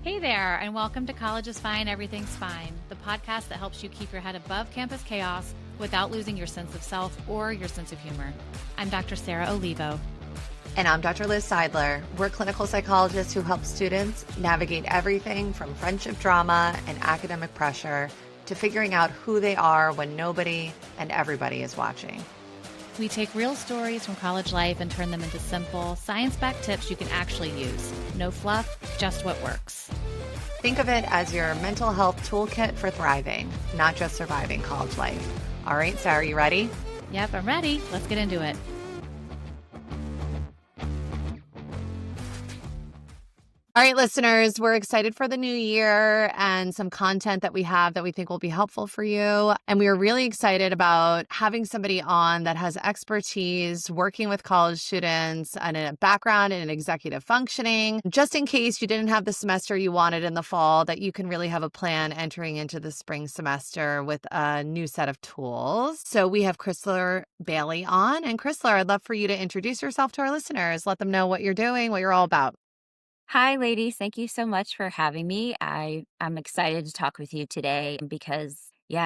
Hey there, and welcome to College is Fine, Everything's Fine, the podcast that helps you keep your head above campus chaos without losing your sense of self or your sense of humor. I'm Dr. Sarah Olivo. And I'm Dr. Liz Seidler. We're clinical psychologists who help students navigate everything from friendship drama and academic pressure to figuring out who they are when nobody and everybody is watching. We take real stories from college life and turn them into simple, science-backed tips you can actually use. No fluff, just what works. Think of it as your mental health toolkit for thriving, not just surviving college life. All right, Sarah, you ready? Yep, I'm ready. Let's get into it. All right, listeners, we're excited for the new year and some content that we have that we think will be helpful for you. And we are really excited about having somebody on that has expertise working with college students and a background in executive functioning, just in case you didn't have the semester you wanted in the fall, that you can really have a plan entering into the spring semester with a new set of tools. So we have Krisler Bailey on. And Krisler, I'd love for you to introduce yourself to our listeners. Let them know what you're doing, what you're all about. Hi, ladies. Thank you so much for having me. I'm excited to talk with you today because,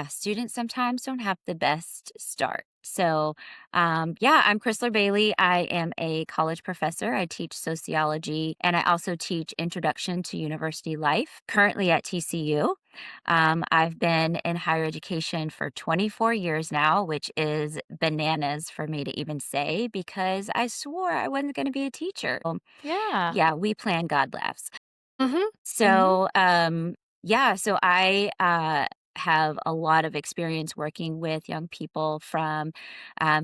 students sometimes don't have the best start. I'm Krisler Bailey. I am a college professor. I teach sociology and I also teach Introduction to University Life, currently at TCU. I've been in higher education for 24 years now, which is bananas for me to even say because I swore I wasn't going to be a teacher. Yeah. Yeah, we plan, God laughs. Mm-hmm. So I have a lot of experience working with young people from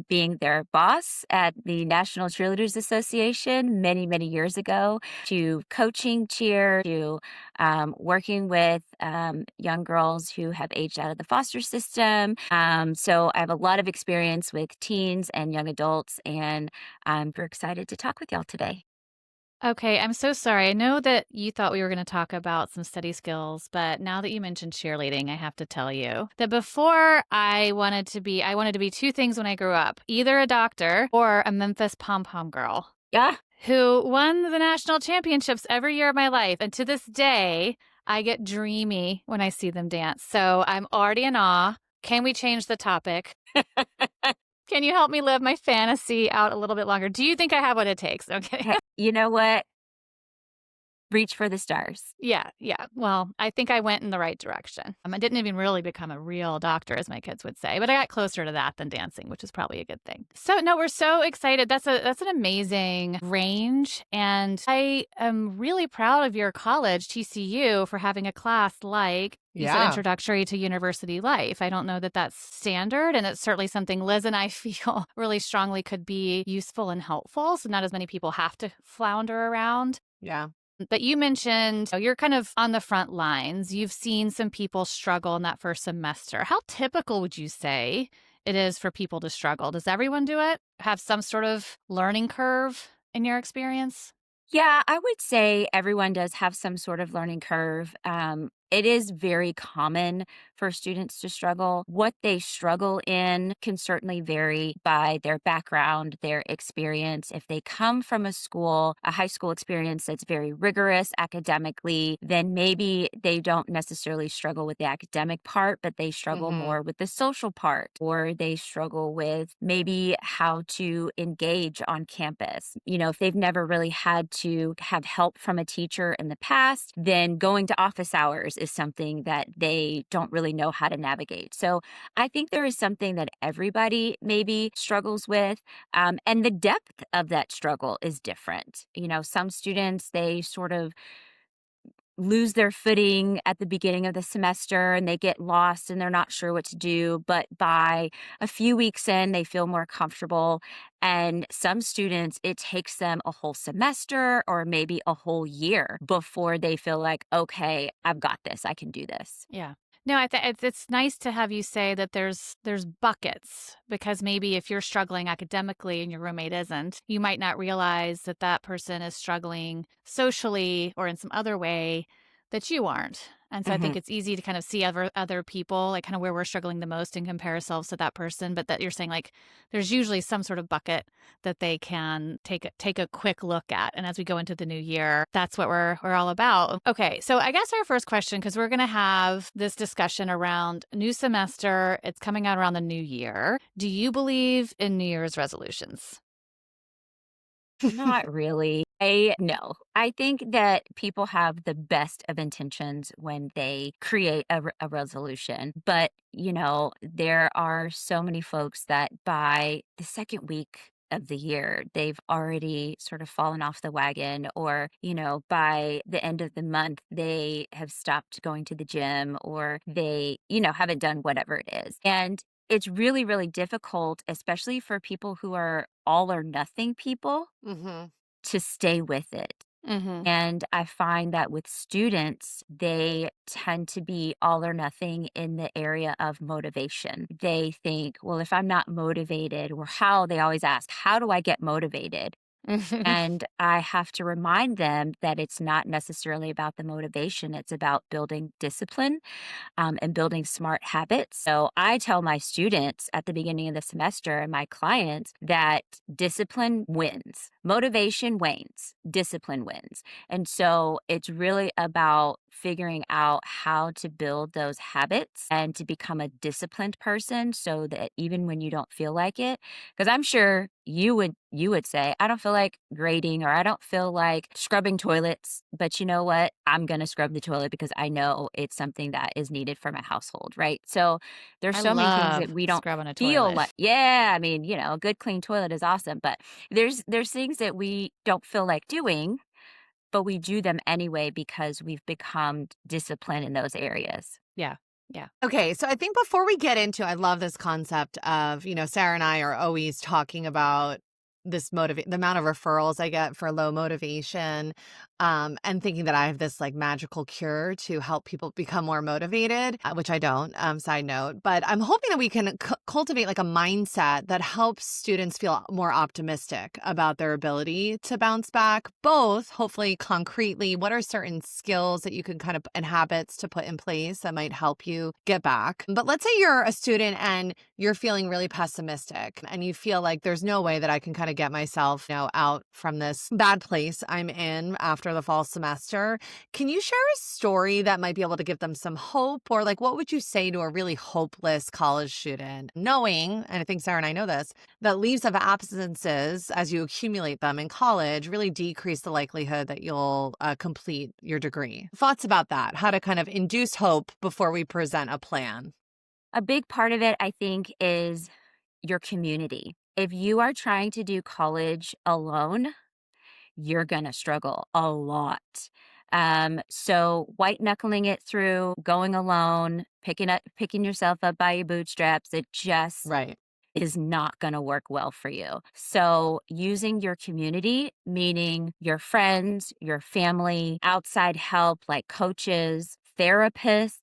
being their boss at the National Cheerleaders Association many, many years ago to coaching cheer to working with young girls who have aged out of the foster system. So I have a lot of experience with teens and young adults, and I'm very excited to talk with y'all today. Okay, I'm so sorry. I know that you thought we were going to talk about some study skills, but now that you mentioned cheerleading, I have to tell you that before I wanted to be two things when I grew up, either a doctor or a Memphis pom-pom girl. Yeah. Who won the national championships every year of my life. And to this day, I get dreamy when I see them dance. So I'm already in awe. Can we change the topic? Can you help me live my fantasy out a little bit longer? Do you think I have what it takes? Okay. You know what? Reach for the stars. Yeah. Well, I think I went in the right direction. I didn't even really become a real doctor, as my kids would say, but I got closer to that than dancing, which is probably a good thing. So, no, we're so excited. That's an amazing range, and I am really proud of your college, TCU, for having a class like you said, Introductory to University Life. I don't know that that's standard, and it's certainly something Liz and I feel really strongly could be useful and helpful, so not as many people have to flounder around. Yeah. But you mentioned you're kind of on the front lines. You've seen some people struggle in that first semester. How typical would you say it is for people to struggle? Does everyone do it? Have some sort of learning curve in your experience? Yeah, I would say everyone does have some sort of learning curve. It is very common for students to struggle. What they struggle in can certainly vary by their background, their experience. If they come from a high school experience that's very rigorous academically, then maybe they don't necessarily struggle with the academic part, but they struggle more with the social part, or they struggle with maybe how to engage on campus. You know, if they've never really had to have help from a teacher in the past, then going to office hours is something that they don't really know how to navigate. So I think there is something that everybody maybe struggles with. And the depth of that struggle is different. You know, some students, they sort of lose their footing at the beginning of the semester and they get lost and they're not sure what to do. But by a few weeks in, they feel more comfortable. And some students, it takes them a whole semester or maybe a whole year before they feel like, okay, I've got this. I can do this. Yeah. No, I think it's nice to have you say that there's buckets, because maybe if you're struggling academically and your roommate isn't, you might not realize that that person is struggling socially or in some other way that you aren't. And so I Mhm. think it's easy to kind of see other people, like kind of where we're struggling the most and compare ourselves to that person. But that you're saying like there's usually some sort of bucket that they can take a quick look at. And as we go into the new year, that's what we're all about. Okay, so I guess our first question, because we're gonna have this discussion around new semester, it's coming out around the new year. Do you believe in New Year's resolutions? Not really. No. I think that people have the best of intentions when they create a resolution. But, there are so many folks that by the second week of the year, they've already sort of fallen off the wagon, or, by the end of the month, they have stopped going to the gym, or they, haven't done whatever it is. And it's really, really difficult, especially for people who are all or nothing people, Hmm. to stay with it. Mm-hmm. And I find that with students, they tend to be all or nothing in the area of motivation. They think, well, if I'm not motivated, or how they always ask, how do I get motivated? And I have to remind them that it's not necessarily about the motivation, it's about building discipline, and building smart habits. So I tell my students at the beginning of the semester and my clients that discipline wins, motivation wanes, discipline wins. And so it's really about figuring out how to build those habits and to become a disciplined person, so that even when you don't feel like it, because I'm sure you would say, I don't feel like grading, or I don't feel like scrubbing toilets, but you know what? I'm going to scrub the toilet because I know it's something that is needed for my household, right? So there's I so many things that love we don't scrubbing a feel toilet. like. Yeah, I mean, a good clean toilet is awesome, but there's things that we don't feel like doing, but we do them anyway because we've become disciplined in those areas. Yeah. Yeah. Okay, so I think before we get into, I love this concept of, Sarah and I are always talking about the amount of referrals I get for low motivation, and thinking that I have this like magical cure to help people become more motivated, which I don't, side note. But I'm hoping that we can cultivate like a mindset that helps students feel more optimistic about their ability to bounce back, both hopefully concretely. What are certain skills that you can kind of and habits to put in place that might help you get back? But let's say you're a student and you're feeling really pessimistic and you feel like there's no way that I can kind of get myself, out from this bad place I'm in after the fall semester. Can you share a story that might be able to give them some hope? Or like, what would you say to a really hopeless college student, knowing, and I think Sarah and I know this, that leaves of absences as you accumulate them in college really decrease the likelihood that you'll complete your degree? Thoughts about that? How to kind of induce hope before we present a plan? A big part of it, I think, is your community. If you are trying to do college alone, you're going to struggle a lot. So white knuckling it through, going alone, picking yourself up by your bootstraps, it just Right. is not going to work well for you. So using your community, meaning your friends, your family, outside help like coaches, therapists.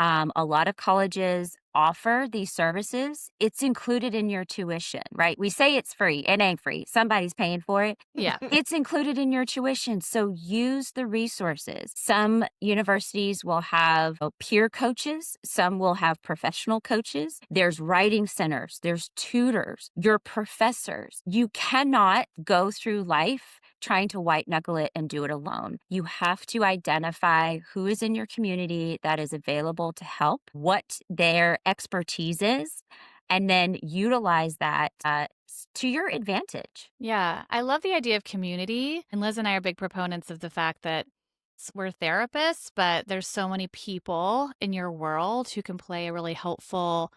A lot of colleges offer these services. It's included in your tuition, right? We say it's free. It ain't free. Somebody's paying for it. Yeah. It's included in your tuition. So use the resources. Some universities will have peer coaches, some will have professional coaches. There's writing centers, there's tutors, your professors. You cannot go through life trying to white knuckle it and do it alone. You have to identify who is in your community that is available to help, what their expertise is, and then utilize that to your advantage. Yeah, I love the idea of community. And Liz and I are big proponents of the fact that we're therapists, but there's so many people in your world who can play a really helpful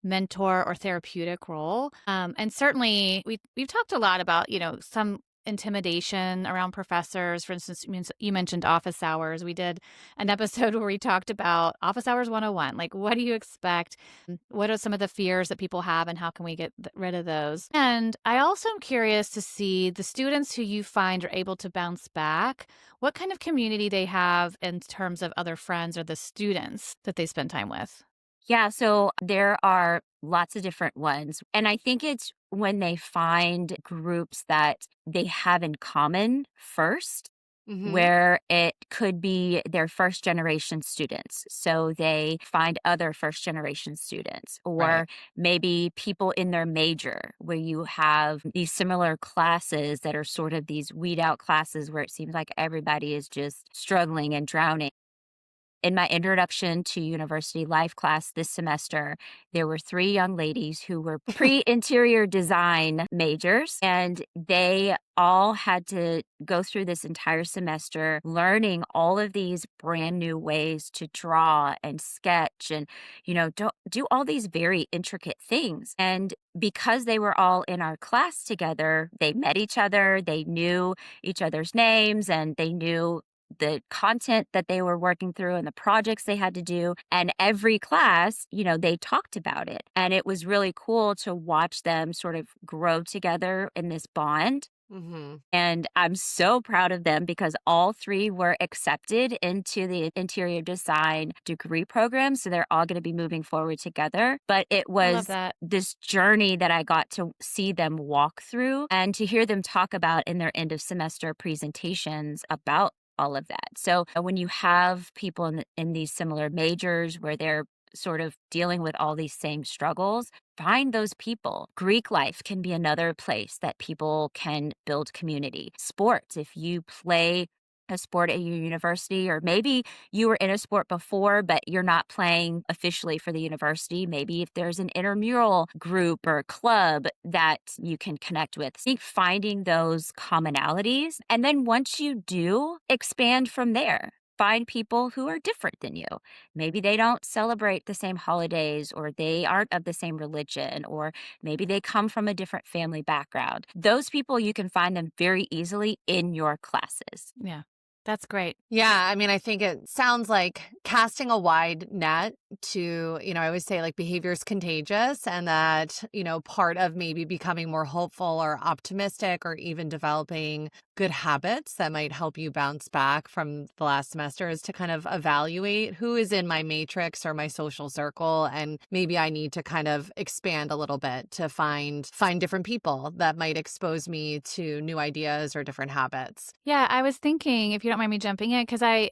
mentor or therapeutic role. And certainly we've talked a lot about, some intimidation around professors. For instance, you mentioned office hours. We did an episode where we talked about office hours 101. Like, what do you expect? What are some of the fears that people have and how can we get rid of those? And I also am curious to see the students who you find are able to bounce back, what kind of community they have in terms of other friends or the students that they spend time with. Yeah, so there are lots of different ones. And I think it's when they find groups that they have in common first. Mhm. where it could be their first generation students. So they find other first generation students, Right. or maybe people in their major, where you have these similar classes that are sort of these weed out classes where it seems like everybody is just struggling and drowning. In my introduction to university life class this semester, there were three young ladies who were pre interior design majors, and they all had to go through this entire semester learning all of these brand new ways to draw and sketch and, do all these very intricate things. And because they were all in our class together, they met each other, they knew each other's names, and they knew the content that they were working through and the projects they had to do. And every class, they talked about it. And it was really cool to watch them sort of grow together in this bond. Mhm. And I'm so proud of them because all three were accepted into the interior design degree program. So they're all going to be moving forward together. But it I love was that. this journey that I got to see them walk through and to hear them talk about in their end of semester presentations about all of that. So when you have people in these similar majors where they're sort of dealing with all these same struggles, find those people. Greek life can be another place that people can build community. Sports, if you play a sport at your university, or maybe you were in a sport before, but you're not playing officially for the university. Maybe if there's an intramural group or club that you can connect with. I think finding those commonalities. And then once you do, expand from there. Find people who are different than you. Maybe they don't celebrate the same holidays, or they aren't of the same religion, or maybe they come from a different family background. Those people, you can find them very easily in your classes. Yeah. That's great. Yeah, I mean, I think it sounds like casting a wide net to, I always say like behavior is contagious, and that, part of maybe becoming more hopeful or optimistic or even developing good habits that might help you bounce back from the last semester is to kind of evaluate who is in my matrix or my social circle, and maybe I need to kind of expand a little bit to find different people that might expose me to new ideas or different habits. Yeah, I was thinking, if you don't mind me jumping in, because a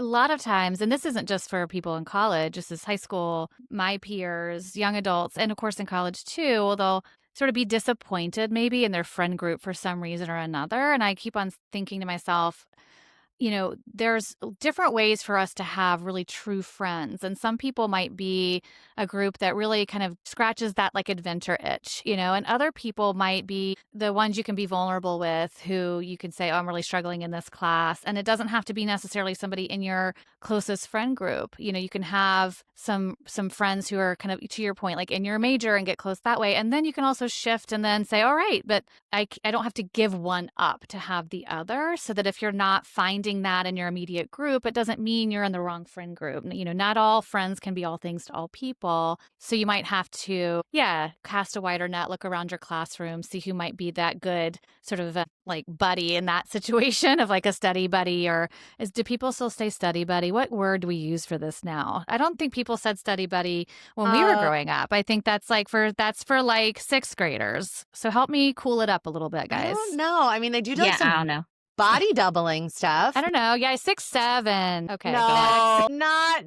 lot of times, and this isn't just for people in college, this is high school, my peers, young adults, and of course in college too, they'll sort of be disappointed maybe in their friend group for some reason or another. And I keep on thinking to myself, there's different ways for us to have really true friends. And some people might be a group that really kind of scratches that like adventure itch, and other people might be the ones you can be vulnerable with, who you can say, oh, I'm really struggling in this class. And it doesn't have to be necessarily somebody in your closest friend group. You can have some friends who are kind of, to your point, like in your major, and get close that way. And then you can also shift and then say, all right, but I don't have to give one up to have the other, so that if you're not finding that in your immediate group, it doesn't mean you're in the wrong friend group. Not all friends can be all things to all people. So you might have to, yeah, cast a wider net, look around your classroom, see who might be that good sort of like buddy in that situation of like a study buddy, or do people still say study buddy? What word do we use for this now? I don't think people said study buddy when we were Uh, growing up. I think that's for like sixth graders. So help me cool it up a little bit, I guys. don't know. I mean, they do like Yeah, I don't some know. body doubling I stuff. don't know. Yeah, 6, 7. Okay, go on. No, not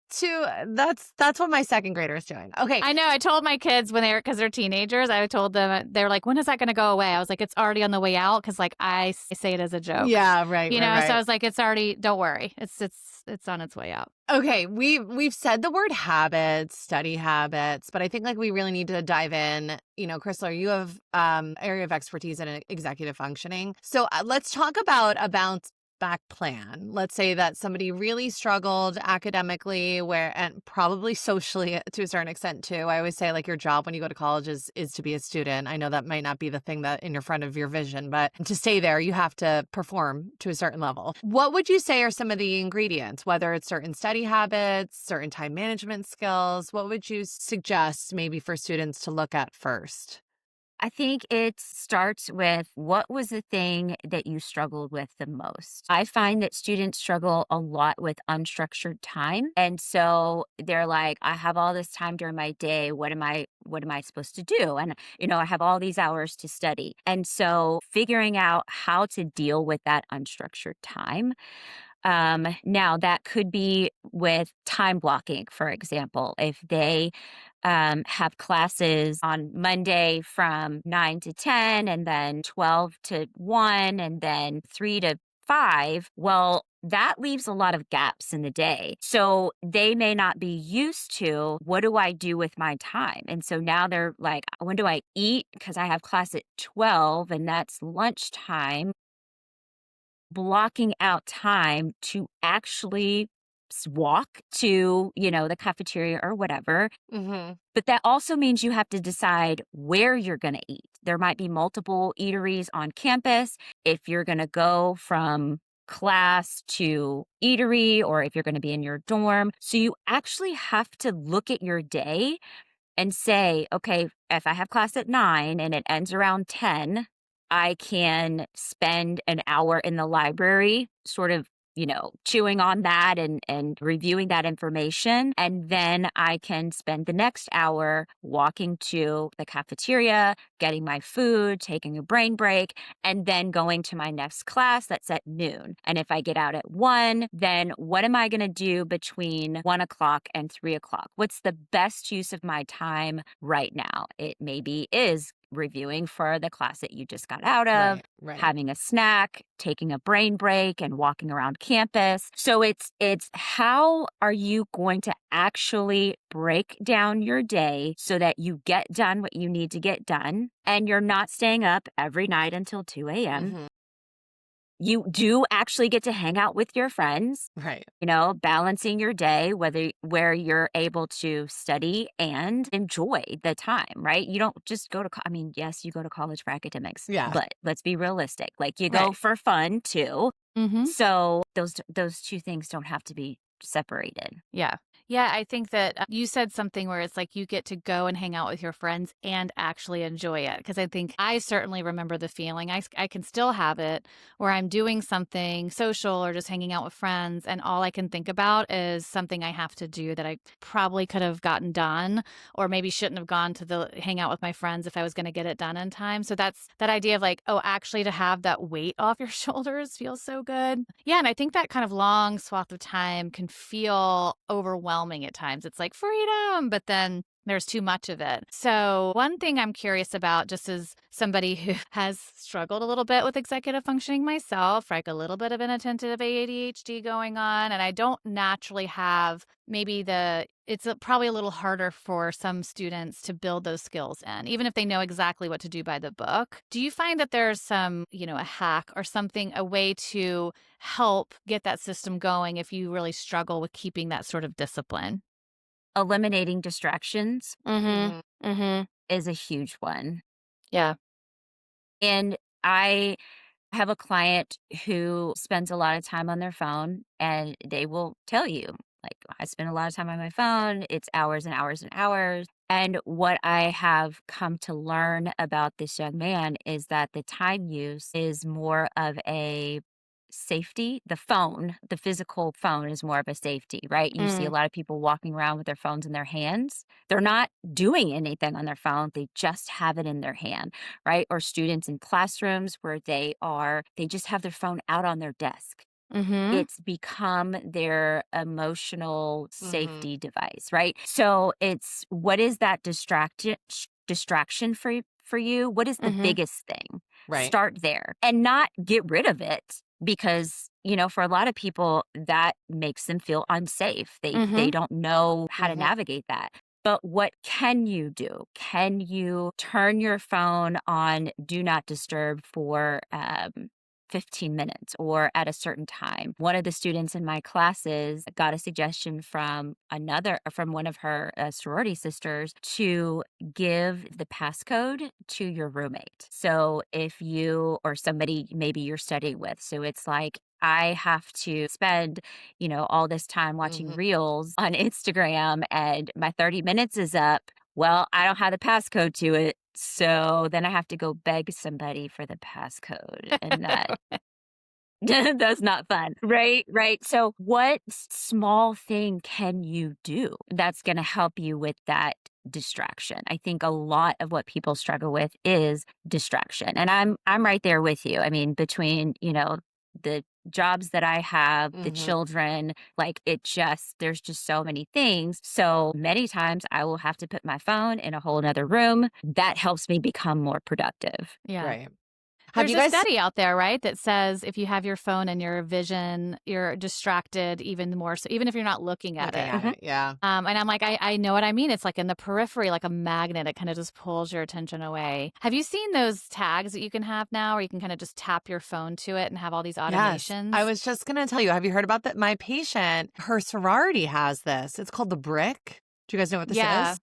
too. That's what my second grader is doing. Okay. I know. I told my kids when because they're teenagers, I told them, they're like, when is that going to go away? I was like, it's already on the way out. Cause like I say it as a joke, Yeah, right, right, so I right. was like, it's already, don't worry. It's on its way out. Okay, we've said the word habits, study habits, but I think like we really need to dive in. Krisler, you have area of expertise in executive functioning. So let's talk about a bounce back plan. Let's say that somebody really struggled academically, and probably socially to a certain extent too. I always say like your job when you go to college is to be a student. I know that might not be the thing that in your front of your vision, but to stay there, you have to perform to a certain level. What would you say are some of the ingredients, whether it's certain study habits, certain time management skills? What would you suggest maybe for students to look at first? I think it starts with what was the thing that you struggled with the most? I find that students struggle a lot with unstructured time. And so they're like, I have all this time during my day. What am I supposed to do? And I have all these hours to study. And so figuring out how to deal with that unstructured time. Now that could be with time blocking, for example. If they have classes on Monday from 9 to 10, and then 12 to 1, and then 3 to 5. Well, that leaves a lot of gaps in the day. So they may not be used to, what do I do with my time? And so now they're like, when do I eat? Because I have class at 12 and that's lunchtime. Blocking out time to actually walk to, the cafeteria or whatever. Mhm. But that also means you have to decide where you're going to eat. There might be multiple eateries on campus. If you're going to go from class to eatery, or if you're going to be in your dorm. So you actually have to look at your day and say, okay, if I have class at 9 and it ends around 10, I can spend an hour in the library, sort of, chewing on that and reviewing that information. And then I can spend the next hour walking to the cafeteria, getting my food, taking a brain break, and then going to my next class that's at noon. And if I get out at 1, then what am I going to do between 1 o'clock and 3 o'clock? What's the best use of my time right now? It maybe is reviewing for the class that you just got out of, Right, right. having a snack, taking a brain break and walking around campus. So it's how are you going to actually break down your day so that you get done what you need to get done and you're not staying up every night until 2 a.m. Mhm. You do actually get to hang out with your friends, Right. balancing your day, where you're able to study and enjoy the time, right? You don't just go to, I mean, yes, you go to college for academics, Yeah. but let's be realistic. Like you go Right. for fun too. Mhm. So those two things don't have to be separated. Yeah. Yeah, I think that you said something where it's like you get to go and hang out with your friends and actually enjoy it. Because I think I certainly remember the feeling. I can still have it where I'm doing something social or just hanging out with friends, and all I can think about is something I have to do that I probably could have gotten done, or maybe shouldn't have gone to the hang out with my friends if I was going to get it done in time. So that's that idea of like, oh, actually to have that weight off your shoulders feels so good. Yeah, and I think that kind of long swath of time can feel overwhelming at times. It's like freedom, but then there's too much of it. So, one thing I'm curious about, just as somebody who has struggled a little bit with executive functioning myself, like a little bit of inattentive ADHD going on, and I don't naturally have maybe probably a little harder for some students to build those skills in, even if they know exactly what to do by the book. Do you find that there's some, a hack or something, a way to help get that system going if you really struggle with keeping that sort of discipline? Eliminating distractions Mhm. Mhm. Mhm. is a huge one. Yeah. And I have a client who spends a lot of time on their phone, and they will tell you, like, I spend a lot of time on my phone. It's hours and hours and hours. And what I have come to learn about this young man is that the time use is more of a safety. The phone, the physical phone, is more of a safety, right? You see a Mm. lot of people walking around with their phones in their hands. They're not doing anything on their phone, they just have it in their hand, right? Or students in classrooms where they just have their phone out on their desk. Mhm. It's become their emotional Mhm. safety device, right? So it's, what is that distraction for you? What is the Mhm. biggest thing? Right. Start there and not get rid of it, because for a lot of people that makes them feel unsafe. They Mhm. don't know how to Mhm. navigate that. But what can you do? Can you turn your phone on do not disturb for 15 minutes or at a certain time? One of the students in my classes got a suggestion from one of her sorority sisters to give the passcode to your roommate. So if you or somebody maybe you're studying with, so it's like, I have to spend, all this time watching Mhm. reels on Instagram and my 30 minutes is up. Well, I don't have the passcode to it. So then I have to go beg somebody for the passcode, and that that's not fun. Right, right. So what small thing can you do that's going to help you with that distraction? I think a lot of what people struggle with is distraction. And I'm right there with you. I mean, between, the jobs that I have, the Mhm. children, like there's just so many things. So many times I will have to put my phone in a whole nother room. That helps me become more productive. Yeah. Right. Have There's you a guys study out there, right, that says if you have your phone in your vision, you're distracted even more so even if you're not looking at looking it. at Mhm. it? Yeah. And I'm like, I know what I mean. It's like in the periphery, like a magnet. It kind of just pulls your attention away. Have you seen those tags that you can have now where you can kind of just tap your phone to it and have all these Yes. I automations? was just going to tell you, have you heard about that? My patient, her sorority has this. It's called the brick. Do you guys know what this Yeah. is?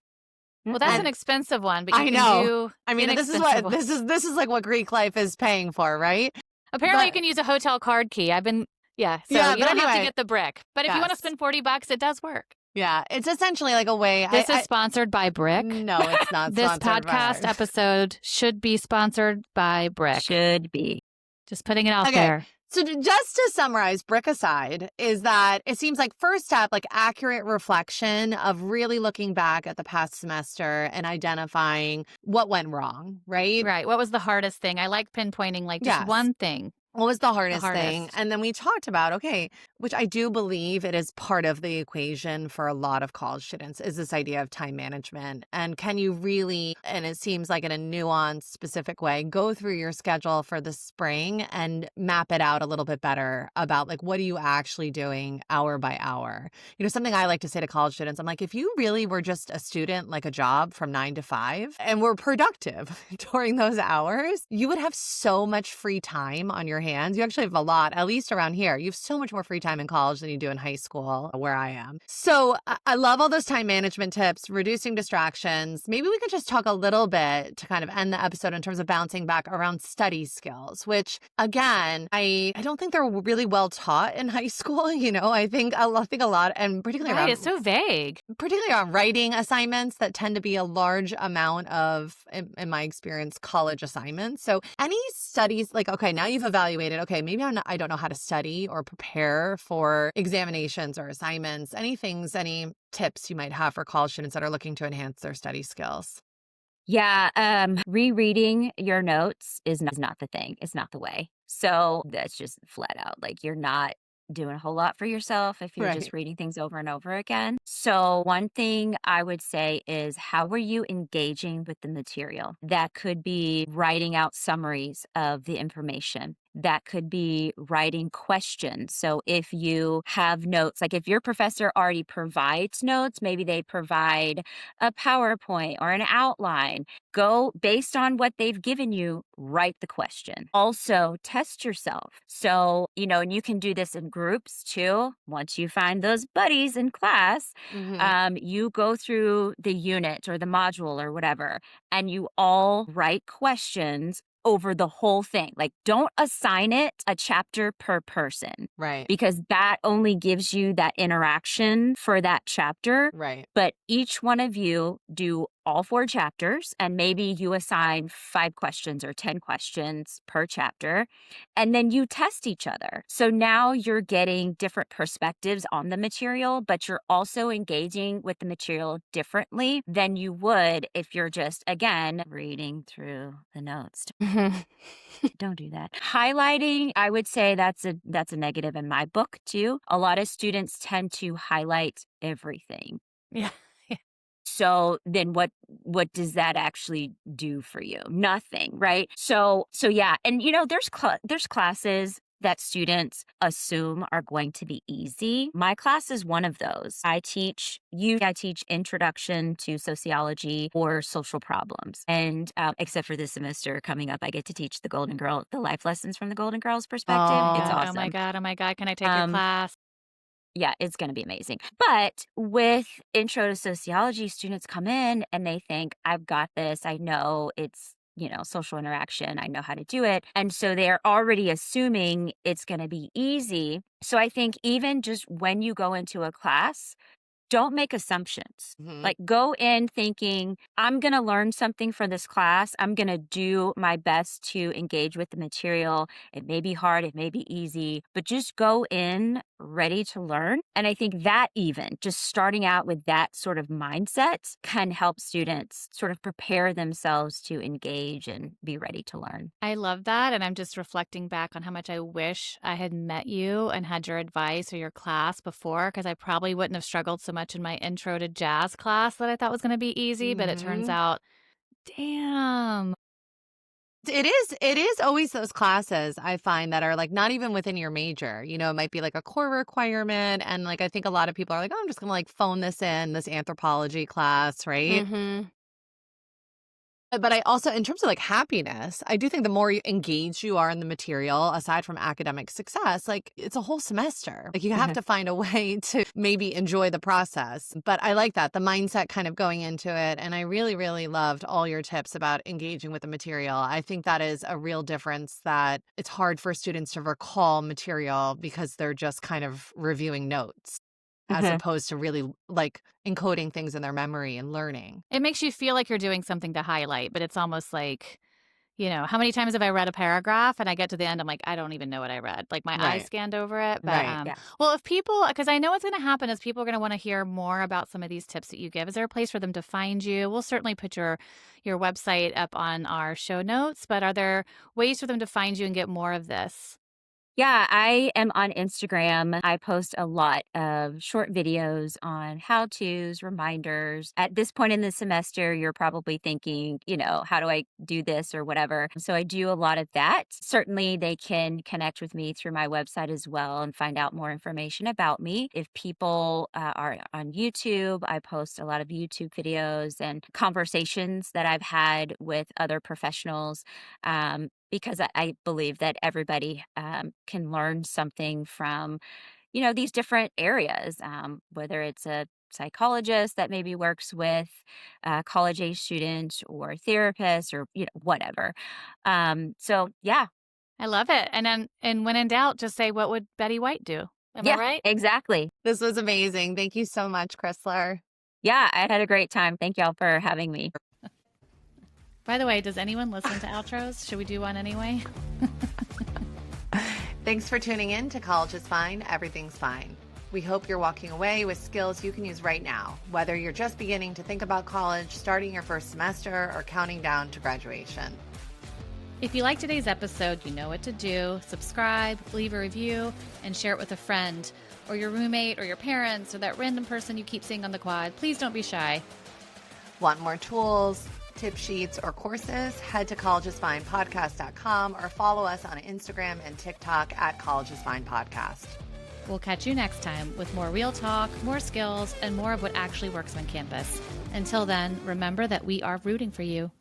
Well, that's an Mm-mm. expensive one, but you I can know. do I mean, this is inexpensive what ones. this is like what Greek life is paying for, right? Apparently, you But can use a hotel card key. Yeah. So yeah, you but don't have to anyway, get the brick. But if you want to yes. spend $40, it does work. Yeah, it's essentially like a way This is I sponsored by Brick. no, it's not This sponsored podcast by episode should be sponsored by Brick. Should be. Just putting it out Okay. there. So just to summarize, brick aside, is that it seems like first step, like accurate reflection of really looking back at the past semester and identifying what went wrong, right? Right. What was the hardest thing? I like pinpointing like just Yes. one thing, What was the the hardest thing? hardest. And then we talked about, okay, which I do believe it is part of the equation for a lot of college students, is this idea of time management. And can you really, and it seems like in a nuanced, specific way, go through your schedule for the spring and map it out a little bit better about like, what are you actually doing hour by hour? Something I like to say to college students, I'm like, if you really were just a student, like a job from 9 to 5, and were productive during those hours, you would have so much free time on your hands. You actually have a lot, at least around here. You have so much more free time in college than you do in high school, where I am. So I love all those time management tips, reducing distractions. Maybe we could just talk a little bit to kind of end the episode in terms of bouncing back around study skills, which again, I don't think they're really well taught in high school. I think a lot, and Right. It's so vague. particularly on writing assignments that tend to be a large amount of, in my experience, college assignments. So any studies, like, okay, now you've evaluated, okay, maybe I don't know how to study or prepare for examinations or assignments, any tips you might have for college students that are looking to enhance their study skills? Yeah, rereading your notes is not the thing. It's not the way. So that's just flat out like you're not doing a whole lot for yourself if you're Right. just reading things over and over again. So one thing I would say is how are you engaging with the material? That could be writing out summaries of the information. That could be writing questions. So if you have notes, like if your professor already provides notes, maybe they provide a PowerPoint or an outline. Go based on what they've given you, write the question. Also, test yourself. So, and you can do this in groups too. Once you find those buddies in class, Mm-hmm. you go through the unit or the module or whatever, and you all write questions over the whole thing. Like, don't assign it a chapter per person Right. because that only gives you that interaction for that chapter. Right. But each one of you do all 4 chapters, and maybe you assign 5 questions or 10 questions per chapter, and then you test each other. So now you're getting different perspectives on the material, but you're also engaging with the material differently than you would if you're just, again, reading through the notes. Don't do that. Highlighting, I would say that's a negative in my book too. A lot of students tend to highlight everything. Yeah. So then what does that actually do for you? Nothing, right? So yeah, and there's classes that students assume are going to be easy. My class is one of those. I teach introduction to sociology or social problems. And except for this semester coming up, I get to teach the life lessons from the Golden Girls perspective. Oh, It's Oh, oh my awesome. God. Oh my God. Can I take your Um, class? yeah, it's going to be amazing. But with intro to sociology, students come in and they think, I've got this. I know it's, social interaction. I know how to do it. And so they're already assuming it's going to be easy. So I think even just when you go into a class, don't make assumptions. Mhm. Like, go in thinking, I'm going to learn something for this class. I'm going to do my best to engage with the material. It may be hard, it may be easy, but just go in ready to learn. And I think that even just starting out with that sort of mindset can help students sort of prepare themselves to engage and be ready to learn. I love that, and I'm just reflecting back on how much I wish I had met you and had your advice or your class before, because I probably wouldn't have struggled so much in my intro to jazz class that I thought was going to be easy, but it turns Mhm. out, damn. It is always those classes I find that are like not even within your major. It might be like a core requirement. And like I think a lot of people are like, oh, I'm just gonna like phone this in, this anthropology class, right? Mm-hmm. But I also, in terms of like happiness, I do think the more engaged you are in the material, aside from academic success, like it's a whole semester. Like you have to find a way to maybe enjoy the process. But I like that, the mindset kind of going into it. And I really, really loved all your tips about engaging with the material. I think that is a real difference, that it's hard for students to recall material because they're just kind of reviewing notes, as opposed to really like encoding things in their memory and learning. It makes you feel like you're doing something to highlight, but it's almost like, how many times have I read a paragraph and I get to the end, I'm like, I don't even know what I read. Like my eyes Right. scanned over it. But, Right. Yeah. well, if people, because I know what's going to happen is people are going to want to hear more about some of these tips that you give. Is there a place for them to find you? We'll certainly put your website up on our show notes, but are there ways for them to find you and get more of this? Yeah, I am on Instagram. I post a lot of short videos on how to's, reminders. At this point in the semester, you're probably thinking, how do I do this or whatever? So I do a lot of that. Certainly, they can connect with me through my website as well and find out more information about me. If people are on YouTube, I post a lot of YouTube videos and conversations that I've had with other professionals. Because I believe that everybody can learn something from, these different areas, whether it's a psychologist that maybe works with college age students or therapists or, whatever. So, yeah, I love it. And when in doubt, just say, what would Betty White do? Am I yeah, right? exactly. This was amazing. Thank you so much, Krisler. Yeah, I had a great time. Thank y'all for having me. By the way, does anyone listen to outros? Should we do one anyway? Thanks for tuning in to College is Fine, Everything's Fine. We hope you're walking away with skills you can use right now, whether you're just beginning to think about college, starting your first semester, or counting down to graduation. If you like today's episode, you know what to do. Subscribe, leave a review, and share it with a friend or your roommate or your parents or that random person you keep seeing on the quad. Please don't be shy. Want more tools, tip sheets, or courses? Head to collegeisfinepodcast.com or follow us on Instagram and TikTok at College is Fine Podcast. We'll catch you next time with more real talk, more skills, and more of what actually works on campus. Until then, remember that we are rooting for you.